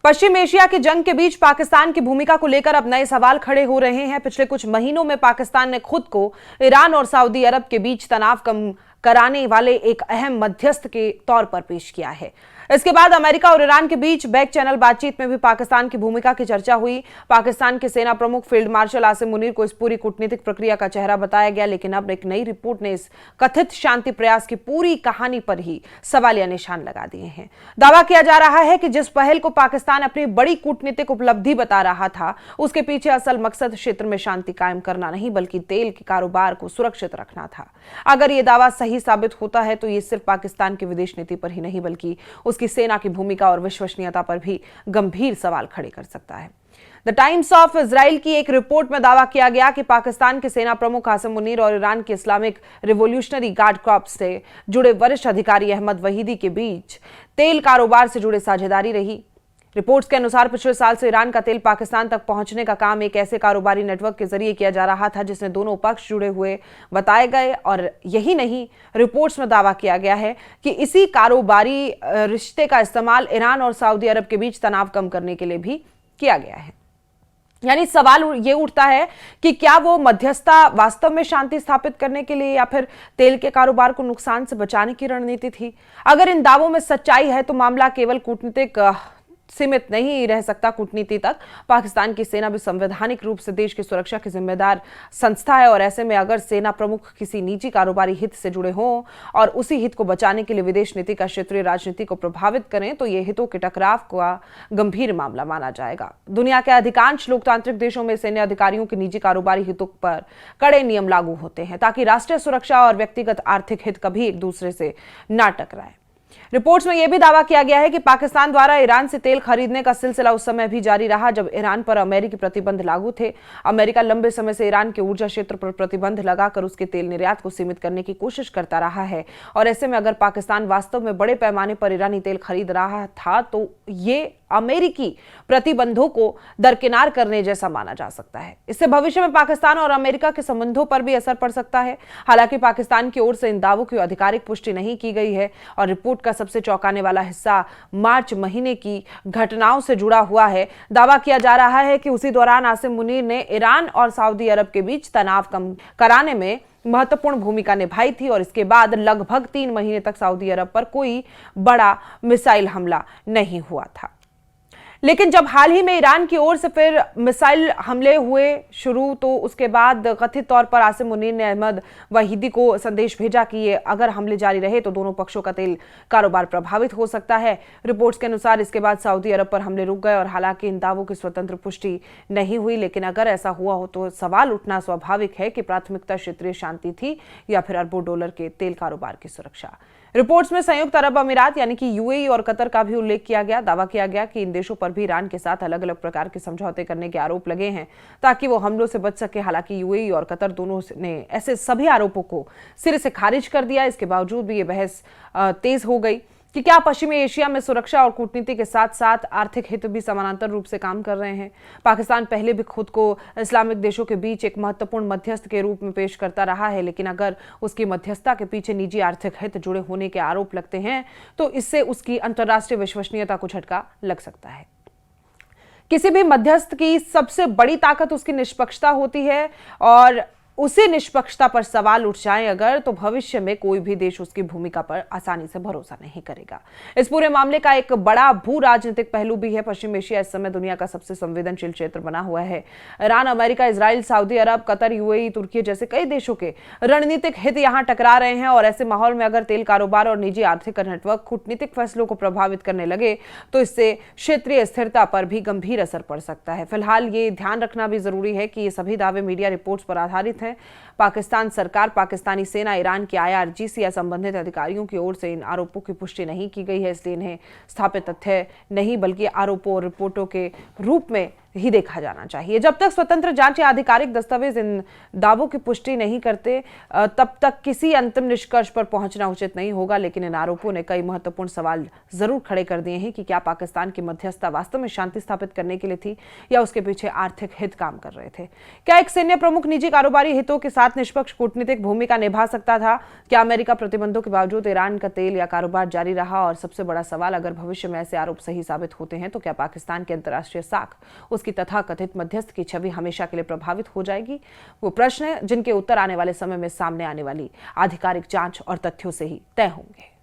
पश्चिम Asia की जंग के बीच पाकिस्तान की भूमिका को लेकर अब नए सवाल खड़े हो रहे हैं। पिछले कुछ महीनों में पाकिस्तान ने खुद को ईरान और सऊदी अरब के बीच तनाव कम कराने वाले एक अहम मध्यस्थ के तौर पर पेश किया है। इसके बाद अमेरिका और ईरान के बीच बैक चैनल बातचीत में भी पाकिस्तान की भूमिका की चर्चा हुई। पाकिस्तान के सेना प्रमुख फील्ड मार्शल आसिम मुनीर को इस पूरी कूटनीतिक प्रक्रिया का चेहरा बताया गया, लेकिन अब एक नई रिपोर्ट ने इस कथित शांति प्रयास की पूरी कहानी पर ही सवालिया निशान लगा दिए हैं। दावा किया जा रहा है कि जिस पहल को पाकिस्तान अपनी बड़ी कूटनीतिक उपलब्धि बता रहा था, उसके पीछे असल मकसद क्षेत्र में शांति कायम करना नहीं बल्कि तेल के कारोबार को सुरक्षित रखना था। अगर यह दावा सही साबित होता है तो ये सिर्फ पाकिस्तान की विदेश नीति पर ही नहीं बल्कि उसकी सेना की भूमिका और विश्वसनीयता पर भी गंभीर सवाल खड़े कर सकता है। द टाइम्स ऑफ इजराइल की एक रिपोर्ट में दावा किया गया कि पाकिस्तान के सेना प्रमुख आसिम मुनीर और ईरान के इस्लामिक रिवोल्यूशनरी गार्ड कॉर्प्स से जुड़े वरिष्ठ अधिकारी अहमद वहीदी के बीच तेल कारोबार से जुड़े साझेदारी रही। रिपोर्ट्स के अनुसार पिछले साल से ईरान का तेल पाकिस्तान तक पहुंचने का काम एक ऐसे कारोबारी नेटवर्क के जरिए किया जा रहा था जिसमें दोनों पक्ष जुड़े हुए बताए गए। और यही नहीं, रिपोर्ट्स में दावा किया गया है कि इसी कारोबारी रिश्ते का इस्तेमाल ईरान और सऊदी अरब के बीच तनाव कम करने के लिए भी किया गया है। यानी सवाल ये उठता है कि क्या वो मध्यस्थता वास्तव में शांति स्थापित करने के लिए या फिर तेल के कारोबार को नुकसान से बचाने की रणनीति थी। अगर इन दावों में सच्चाई है तो मामला केवल कूटनीतिक सीमित नहीं रह सकता। कूटनीति तक पाकिस्तान की सेना भी संवैधानिक रूप से देश की सुरक्षा की जिम्मेदार संस्था है और ऐसे में अगर सेना प्रमुख किसी निजी कारोबारी हित से जुड़े हों और उसी हित को बचाने के लिए विदेश नीति का क्षेत्रीय राजनीति को प्रभावित करें तो ये हितों के टकराव का गंभीर मामला माना जाएगा। दुनिया के अधिकांश लोकतांत्रिक देशों में सैन्य अधिकारियों के निजी कारोबारी हितों पर कड़े नियम लागू होते हैं ताकि राष्ट्रीय सुरक्षा और व्यक्तिगत आर्थिक हित कभी एक दूसरे से ना टकराए। रिपोर्ट्स में यह भी दावा किया गया है कि पाकिस्तान द्वारा ईरान से तेल खरीदने का सिलसिला उस समय भी जारी रहा जब ईरान पर अमेरिकी प्रतिबंध लागू थे। अमेरिका लंबे समय से ईरान के ऊर्जा क्षेत्र पर प्रतिबंध लगाकर उसके तेल निर्यात को सीमित करने की कोशिश करता रहा है और ऐसे में अगर पाकिस्तान वास्तव में बड़े पैमाने पर ईरानी तेल खरीद रहा था तो ये अमेरिकी प्रतिबंधों को दरकिनार करने जैसा माना जा सकता है। इससे भविष्य में पाकिस्तान और अमेरिका के संबंधों पर भी असर पड़ सकता है। हालांकि पाकिस्तान की ओर से इन दावों की आधिकारिक पुष्टि नहीं की गई है और रिपोर्ट का सबसे चौंकाने वाला हिस्सा मार्च महीने की घटनाओं से जुड़ा हुआ है। दावा किया जा रहा है कि उसी दौरान आसिम मुनीर ने ईरान और सऊदी अरब के बीच तनाव कम कराने में महत्वपूर्ण भूमिका निभाई थी और इसके बाद लगभग 3 महीने तक सऊदी अरब पर कोई बड़ा मिसाइल हमला नहीं हुआ था। लेकिन जब हाल ही में ईरान की ओर से फिर मिसाइल हमले हुए शुरू तो उसके बाद कथित तौर पर आसिम मुनीर ने अहमद वहीदी को संदेश भेजा कि ये अगर हमले जारी रहे तो दोनों पक्षों का तेल कारोबार प्रभावित हो सकता है। रिपोर्ट्स के अनुसार इसके बाद सऊदी अरब पर हमले रुक गए और हालांकि इन दावों की स्वतंत्र पुष्टि नहीं हुई, लेकिन अगर ऐसा हुआ हो तो सवाल उठना स्वाभाविक है कि प्राथमिकता क्षेत्रीय शांति थी या फिर अरबों डॉलर के तेल कारोबार की सुरक्षा। रिपोर्ट्स में संयुक्त अरब अमीरात यानी कि यूएई और कतर का भी उल्लेख किया गया। दावा किया गया कि इन देशों पर भी ईरान के साथ अलग अलग प्रकार के समझौते करने के आरोप लगे हैं ताकि वो हमलों से बच सके। हालांकि यूएई और कतर दोनों ने ऐसे सभी आरोपों को सिरे से खारिज कर दिया। इसके बावजूद भी ये बहस तेज हो गई कि क्या पश्चिमी एशिया में सुरक्षा और कूटनीति के साथ साथ आर्थिक हित भी समानांतर रूप से काम कर रहे हैं। पाकिस्तान पहले भी खुद को इस्लामिक देशों के बीच एक महत्वपूर्ण मध्यस्थ के रूप में पेश करता रहा है, लेकिन अगर उसकी मध्यस्थता के पीछे निजी आर्थिक हित जुड़े होने के आरोप लगते हैं तो इससे उसकी अंतर्राष्ट्रीय विश्वसनीयता को झटका लग सकता है। किसी भी मध्यस्थ की सबसे बड़ी ताकत उसकी निष्पक्षता होती है और उसी निष्पक्षता पर सवाल उठ जाए अगर तो भविष्य में कोई भी देश उसकी भूमिका पर आसानी से भरोसा नहीं करेगा। इस पूरे मामले का एक बड़ा भू राजनीतिक पहलू भी है। पश्चिम एशिया इस समय दुनिया का सबसे संवेदनशील क्षेत्र बना हुआ है। ईरान, अमेरिका, इजराइल, सऊदी अरब, कतर, यूएई, तुर्की जैसे कई देशों के रणनीतिक हित यहां टकरा रहे हैं और ऐसे माहौल में अगर तेल कारोबार और निजी आर्थिक नेटवर्क कूटनीतिक फैसलों को प्रभावित करने लगे तो इससे क्षेत्रीय स्थिरता पर भी गंभीर असर पड़ सकता है। फिलहाल ये ध्यान रखना भी जरूरी है कि ये सभी दावे मीडिया रिपोर्ट्स पर आधारित हैं। पाकिस्तान सरकार, पाकिस्तानी सेना, ईरान की आईआरजीसी या संबंधित अधिकारियों की ओर से इन आरोपों की पुष्टि नहीं की गई है, इसलिए इन्हें स्थापित तथ्य नहीं बल्कि आरोपों और रिपोर्टों के रूप में ही देखा जाना चाहिए। जब तक स्वतंत्र जांच या आधिकारिक दस्तावेज इन दावों की पुष्टि नहीं करते तब तक किसी अंतिम निष्कर्ष पर पहुंचना उचित नहीं होगा। लेकिन इन आरोपों ने कई महत्वपूर्ण सवाल जरूर खड़े कर दिए हैं कि क्या पाकिस्तान की मध्यस्थता वास्तव में शांति स्थापित करने के लिए थी या उसके पीछे आर्थिक हित काम कर रहे थे। क्या एक सैन्य प्रमुख निजी कारोबारी हितों के साथ निष्पक्ष कूटनीतिक भूमिका निभा सकता था? क्या अमेरिका प्रतिबंधों के बावजूद ईरान का तेल या कारोबार जारी रहा? और सबसे बड़ा सवाल, अगर भविष्य में ऐसे आरोप सही साबित होते हैं तो क्या पाकिस्तान की अंतर्राष्ट्रीय साख, उसकी तथाकथित मध्यस्थ की छवि हमेशा के लिए प्रभावित हो जाएगी? वो प्रश्न है जिनके उत्तर आने वाले समय में सामने आने वाली आधिकारिक जांच और तथ्यों से ही तय होंगे।